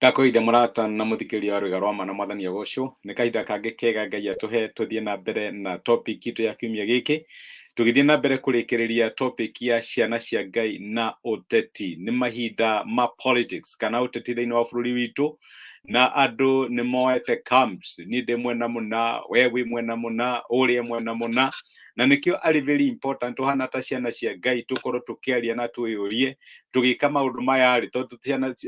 Ndakoithe mũrata na mũthikĩria wa rwĩga rwa ma na mwathani agocwo nĩ kahinda kangĩ kega Ngai atũhe tũthiĩ na mbere na topic itu ya kiumia gĩkĩ tũgĩthiĩ na mbere kũrĩkĩrĩria topic ya ciana cia Ngai na ũteti. Nĩ mahinda ma politics kana ũteti thĩinĩ wa bũrũri witũ na andũ nĩ moete camps, niĩ ndĩ mwena mũna, we wĩ mwena mũna, ũrĩa mwena mũna, na nĩkĩo arĩ very important tũhana ta ciana cia Ngai tũkorwo tũkĩaria na twĩyũrie tũgĩka maũndũ maya rĩ, tondũ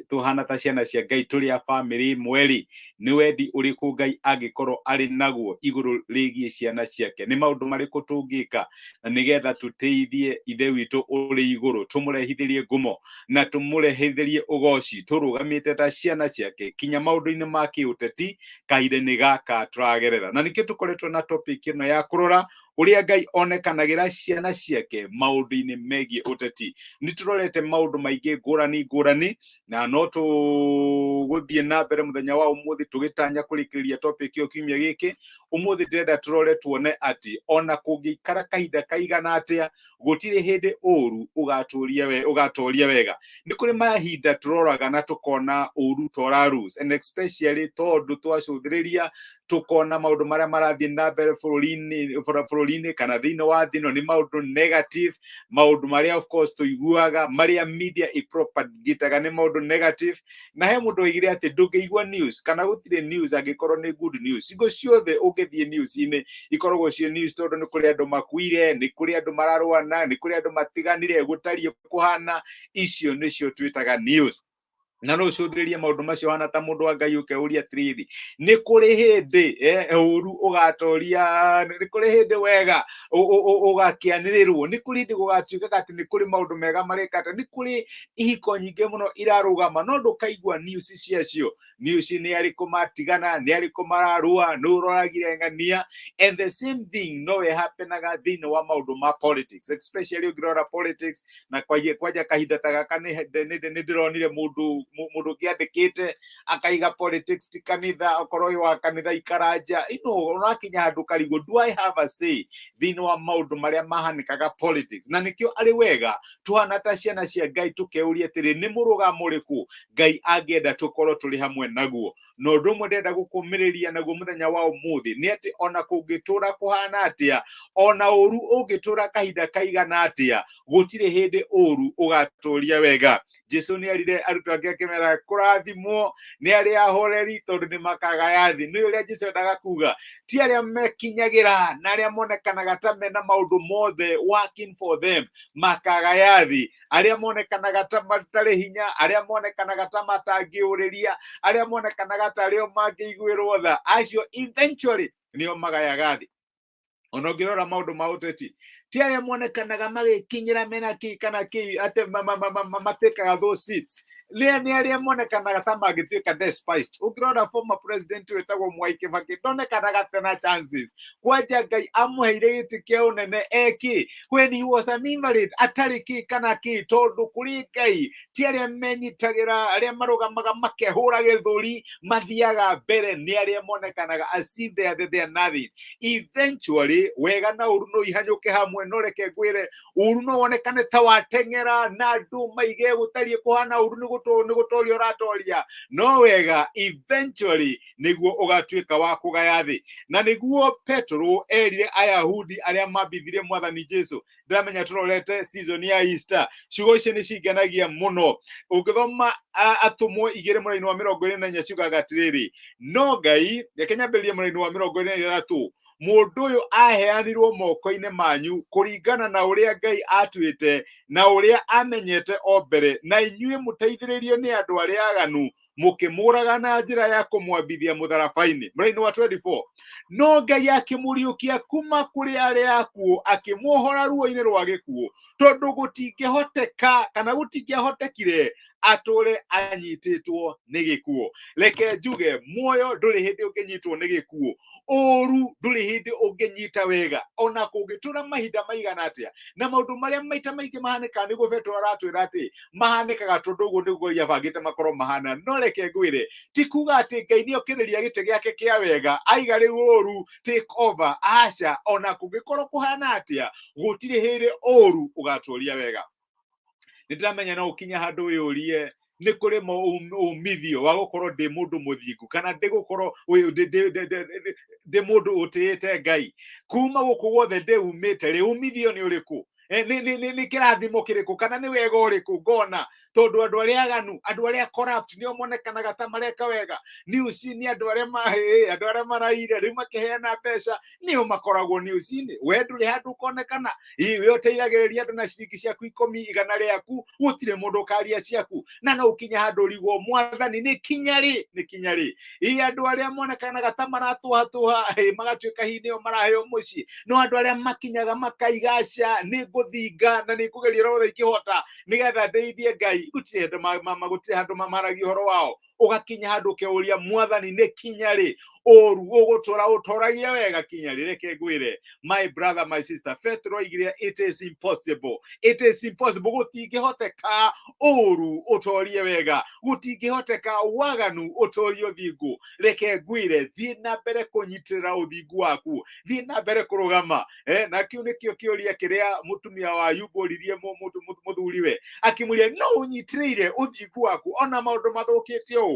tũhana ta ciana cia Ngai tũrĩ a family ĩmwe rĩ, nĩ wendi ũrĩkũ Ngai angĩkorwo arĩ naguo igũrũ rĩgiĩ ciana ciake, nĩ maũndũ marĩkũ tũngĩka na nĩgetha tũteithie ithe witũ ũrĩ igũrũ, tũmũrehithĩrie ngumo na tũmũrehithĩrie ũgoci tũrũgamĩte ta ciana ciake kinya maũndũ-inĩ ma kĩũteti kahinda-inĩ gaka tũragerera. Na nĩkĩo tũkoretwo na topic ĩno ya kũrora ũrĩa Ngai onekanagĩra ciana ciake maũndũ-inĩ megiĩ ũteti. Nĩ tũrorete maũndũ maingĩ ngũrani na no tũgũthiĩ na mbere mũthenya wa ũmũthĩ tũgĩtanya kũrĩkĩrĩria topic ĩyo kiumia gĩkĩ. Ũmũthĩ ndĩrenda tũrore tuone atĩ ona kũngĩikara kahinda kaigana atĩa gũtirĩ hĩndĩ ũũru ũgatooria wega. Nĩ kũrĩ mahinda tũroraga na tũkona ũũru tora rules, and especially tondũ twacũthĩrĩria tũkona maũndũ marĩa marathiĩ na mbere bũrũri-inĩ kana thĩinĩ wa thĩ ĩno nĩ maũndũ negative, maũndũ marĩa of course tũiguaga marĩa media ĩpropagate-aga nĩ maũndũ negative. Na he mũndũ oigire atĩ ndũngĩigua news kana gũtirĩ news angĩkorwo nĩ good news. Hingo ciothe ũngĩthiĩ news-inĩ ikoragwo ciĩ news, tondũ nĩ kũrĩ andũ makuire, nĩ kũrĩ andũ mararũana, nĩ kũrĩ andũ matiganire, gũtariĩ kũhana, icio nĩcio twĩtaga news. Na no ũcũthĩrĩrie maũndũ macio hana ta mũndũ wa Ngai ũkeuria atĩrĩrĩ, nĩ kũrĩ hĩndĩ ũũru ũgatooria, nĩ kũrĩ hĩndĩ wega ũgakĩanĩrĩrwo, nĩ kũrĩ hĩndĩ gũgatuĩkaga atĩ nĩ kũrĩ maũndũ mega marĩkate, nĩ kũrĩ ihiko nyingĩ mũno irarũgama, no ndũkaigua news ciacio. News nĩ arĩkũ matigana, nĩ arĩkũ mararũa, nĩ ũroragire ng'ania, and the same thing no ĩhapenaga thĩinĩ wa maũndũ ma politics, especially ũngĩrora politics. Na kwanja kahinda ta gaka nĩ ndĩronire mũndũ ũngĩandĩkĩte akaiga politics ti kanitha, okorwo wĩ wa kanitha ikaranja, ũrakinya handũ karigũ, do I have a say thĩinĩ wa maũndũ marĩa mahanĩkaga politics? Na nĩkĩo arĩ wega tuhana ta ciana cia Ngai tũkeuria atĩrĩ, nĩ mũrũgamo ũrĩkũ Ngai angĩenda tũkorwo tũrĩ hamwe naguo. Na ũndũ ũmwe ndĩrenda gũkũmĩrĩria naguo mũthenya wa ũmũthĩ nĩ atĩ ona kũngĩtũra kũhana atĩa, ona ũũru ũngĩtũra kahinda kaigana atĩa, gũtirĩ hĩndĩ ũũru ũgatooria wega. Jesũ nĩ erire arutwo ake akĩmera kũrathimwo nĩ arĩa ahoreri tondũ nĩ makagaya thĩ. Nĩ ũrĩa Jesũ endaga kuga, ti arĩa mekinyagĩra na arĩa monekanaga ta mena maũndũ mothe working for them makagaya thĩ, arĩa monekanaga ta matarĩ hinya, arĩa monekanaga ta matangĩũrĩria, arĩa monekanaga ta arĩa mangĩiguĩrwo tha, acio eventually nĩo magayaga thĩ. Ona ũngĩrora maũndũ ma ũteti, ti arĩa monekanaga magĩkinyĩra mena kĩĩ kana kĩĩ atĩ matĩkaga those seats, nĩ arĩa monekanaga ta mangĩtuĩka despised. Ũngĩrora former president wĩtagwo Mwai Kĩbakĩ ndonekanaga tena chances, kwanja Ngai amũheire gĩtĩ kĩa ũnene eki when he was an invalid, atarĩ kĩĩ kana kĩĩ, tondũ kũrĩ Ngai ti arĩa menyitagĩra, arĩa marũgamaga makehũra gĩthũri mathiaga mbere, nĩ arĩa monekanaga as if they are nothing. Eventually wega na ũũru no ihanyũke hamwe, no reke ngwĩre ũũru no wonekane ta wateng'era na andũ maige gũtariĩ kũhana ũũru nĩ gũtooria ũratooria, no wega eventually nĩguo ũgatuĩka wa kũgaya thĩ. Na nĩguo Petro erire Ayahudi arĩa mambithirie Mwathani Jesũ, ndĩramenya tũrorete season ya Easter, ciugo ici nĩ cingenagia mũno. Ũngĩthoma Atũmwo 2:24 ciugaga atĩrĩrĩ, no Ngai, reke nyambĩrĩrie mũraini wa 23, mũndũ ũyũ aheanirwo moko-inĩ manyu kũringana na ũrĩa Ngai atuĩte na ũrĩa amenyete o mbere, na inyuĩ mũteithĩrĩrio nĩ andũ arĩa aganu mũkĩmũraga na njĩra ya kũmwambithia mũtharaba-inĩ. Mũraini wa 24, no Ngai akĩmũriũkia kuma kũrĩ arĩa akuũ, akĩmuohora ruo-inĩ rwa gĩkuũ, tondũ gũtingĩhoteka kana gũtingĩahotekire atũre anyitĩtwo nĩ gĩkuũ. Reke njuge muoyo ndũrĩ hĩndĩ ũngĩnyitwo nĩ gĩkuũ, ũũru ndũrĩ hĩndĩ ũngĩnyita wega, ona kũngĩtũra mahinda maigana atĩa. Na maũndũ marĩa maita maingĩ mahanĩkaga nĩguo Petro aratwĩra atĩ mahanĩkaga tondũ ũguo nĩguo Ngai abangĩte makorwo mahana. No reke ngwĩre, ti kuga atĩ Ngai nĩ okĩrĩria gĩtĩ gĩake kĩa wega aiga rĩu ũũru take over, aca. Ona kũngĩkorwo kũhana atĩa, gũtirĩ hĩndĩ ũũru ũgatooria wega. Nĩndĩramenya no ũkinya handũ wĩyũrie, nĩ kũrĩ umithio wa gũkorwo ndĩ mũndũ mũthingu kana ndĩ gũkorwo ndĩ mũndũ ũtĩĩte Ngai. Kuma gũkũ guothe ndĩumĩte rĩ, umithio nĩ ũrĩkũ? Nĩ kĩrathimo kĩrĩkũ kana nĩ wega ũrĩkũ ngona? Tondũ andũ arĩa aganu, andũ arĩa corrupt nĩo monekanaga ta mareka wega. News-inĩ andũ arĩa maraire rĩu makĩheana mbeca nĩo makoragwo news-inĩ. We ndũrĩ handũ ũkonekana, we ũteithagĩrĩria andũ na ciringi ciaku 10, 100 rĩaku, gũtirĩ mũndũ ũkaria ciaku. Na no ũkinya handũ ũrigwo Mwathani nĩ kinya rĩ? Andũ arĩa monekanaga ta maratũhatũha magatuĩka hihi nĩo maraheo mũciĩ, no andũ arĩa makinyaga makaigaca nĩ ngũthinga na nĩ ngũgeria rothe ingĩhota nĩgetha ndeithie Ngai. Gũtirĩ handũ mamaragia ũhoro wao. Ũgakinya handũ ũkeuria Mwathani nĩ kinya rĩ? Ũũru ũgũtũũra ũtoragia wega kinya rĩ? Reke ngwĩre my brother, my sister, Petro oigire it is impossible. It is impossible. Gũtingĩhoteka ũũru ũtorie wega, gũtingĩhoteka waganu ũtorie ũthingu. Reke ngwĩre thiĩ na mbere kũnyitĩrĩra ũthingu waku, thiĩ na mbere kũrũgama. Na kĩu nĩkĩo kĩũria kĩrĩa mũtumia wa Ayubu oririe mũthuriwe, akĩmũria no ũnyitĩrĩire ũthingu waku ona maũndũ mathũkĩte.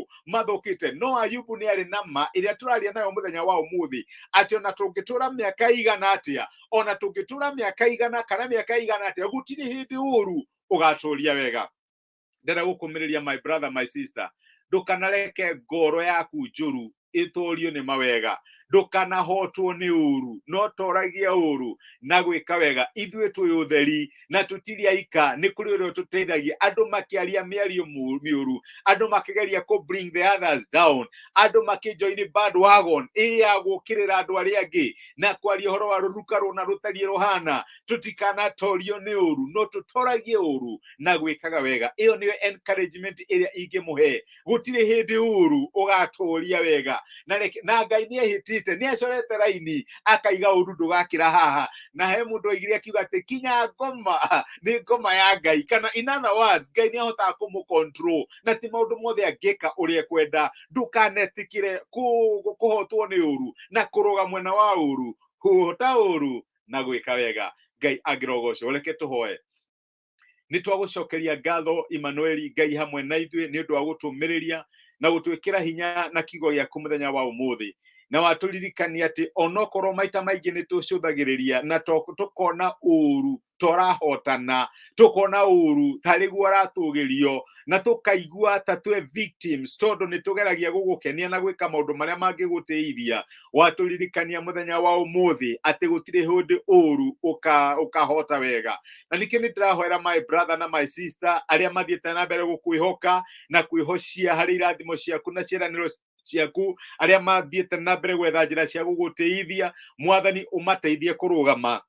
No Ayubu nĩ arĩ na ma ĩrĩa tũraria nayo mũthenya wa ũmũthĩ, atĩ ona tũngĩtũra mĩaka igana atĩa, ona tũngĩtũra mĩaka igana kana mĩaka igana atĩa, gũtirĩ hĩndĩ ũũru ũgatũũria wega. Ndĩrenda gũkũmĩrĩria my brother, my sister, ndũkanareke ngoro yaku njũru ĩtũũrio nĩ mawega. Ndũkanahotwo nĩ ũũru, no toragia ũũru na gwĩka wega. Ithuĩ twĩ ũtheri na tũtirĩ aika, nĩ kũrĩ ũrĩa tũteithagia. Andũ makĩaria mĩario mĩũru, andũ makĩgeria kũ bring the others down, andũ makĩjoin bandwagon ya gũkĩrĩra andũ arĩa angĩ na kwaria ũhoro wa rũruka rũna rũtariĩ rũhana. Tũtikanatorio nĩ ũũru, no tũtoragie ũũru na gwĩkaga wega. Ĩyo nĩyo encouragement ĩrĩa ingĩmũhe. Gũtirĩ hĩndĩ ũũru ũgatũũria wega. Na Ngai nĩ ehĩtĩte, nĩ acorete raini akaiga ũũru ndũgakĩra haha. Na he mũndũ oigire akiuga atĩ kinya ngoma nĩ ngoma ya Ngai, kana in other words Ngai nĩ ahotaga kũmũ-control na ti maũndũ mothe angĩka ũrĩa kwenda. Ndũkanetĩkĩre kũhotwo nĩ ũũru na kũrũga mwena wa ũũru, kũhota ũũru na gwĩka wega. Ngai angĩrogocwo. Reke tũhoe. Nĩ twagũcokeria ngatho Emmanuel Ngai hamwe na ithuĩ nĩ ũndũ wa gũtũmĩrĩria na gũtwĩkĩra hinya na kiugo gĩaku mũthenya wa ũmũthĩ, na watũririkania atĩ onokorwo maita maingĩ nĩ tũcũthagĩrĩria na tũkona ũũru torahotana, tũkona ũũru tarĩguo aratũgĩrio, na tũkaigua ta twĩ victims tondũ nĩ tũgeragia gũgũkenia na gwĩka maũndũ marĩa mangĩgũteithia. Watũririkania mũthenya wa ũmũthĩ atĩ gũtirĩ hĩndĩ ũũru ũkahota wega. Na nĩkĩo nĩ ndĩrahoera my brother na my sister arĩa mathiĩte na mbere gũkwĩhoka na kwĩhocia harĩ irathimo ciaku na ciĩranĩro ciaku, arĩa mathiĩte na mbere gwetha njĩra cia gũgũteithia. Mwathani ũmateithie kũrũgama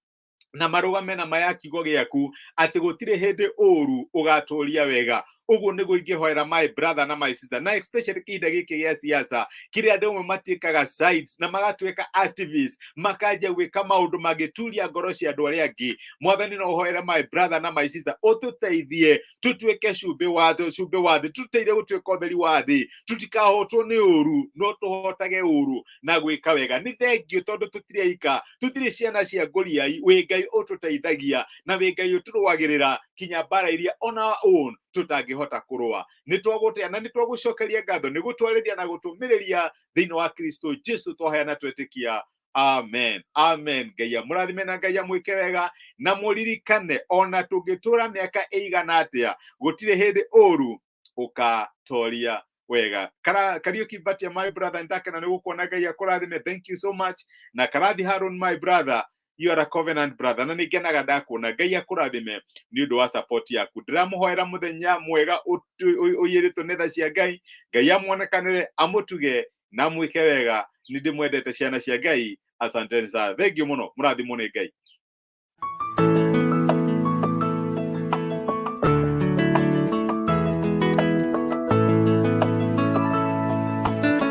na marũgame na maya kiugo gĩaku atĩ gũtirĩ hĩndĩ ũũru ũgatũũria wega. Ũguo nĩguo ingĩhoera my brother na my sister, na especially kĩhinda gĩkĩ gĩa siasa kĩrĩa andũ amwe matuĩkaga sides na magatuĩka activists, makanjia gwĩka maũndũ mangĩturia ngoro cia andũ arĩa angĩ. Mwathani no hoere my brother na my sister ũtũteithie tũtuĩke cumbĩ wa thĩ, tũteithie gũtuĩka ũtheri wa thĩ, tũtikahotwo nĩ ũũru no tũhotage ũũru na gwĩka wega. Nĩ thengio tondũ tũtirĩ aika, tũtirĩ ciana cia ngũriai, wĩ Ngai ũtũteithagia na wĩ Ngai ũtũrũagĩrĩra kinya mbara iria on our own tũtangĩhota kũrũa. Nĩ twagũtĩa na nĩ twagũcokeria ngatho nĩ gũtwarĩria na gũtũmĩrĩria thĩinĩ wa Kristo Jesu twaheana twetĩkia. Amen. Amen. Ngai amũrathime na Ngai amwĩke wega, na mũririkane ona tũngĩtũra mĩaka ĩigana atĩa, gũtirĩ hĩndĩ ũũru ũkatoria wega. Kariuki Batia my brother, ndakena nĩ gũkuona. Ngai akũrathime. Thank you so much. Na Karathi Harun my brother, you are a covenant brother, na nĩngenaga ndakuona. Ngai akũrathime nĩ ũndũ wa support yaku. Ndĩramũhoera mũthenya mwega ũiyĩrĩtwo nĩ tha cia Ngai. Ngai amuonekanĩre, amũtuge na amwĩke wega. Nĩ ndĩmwendete ciana cia Ngai. Asanteni sana. Thengiũ mũno. Mũrathimwo nĩ Ngai.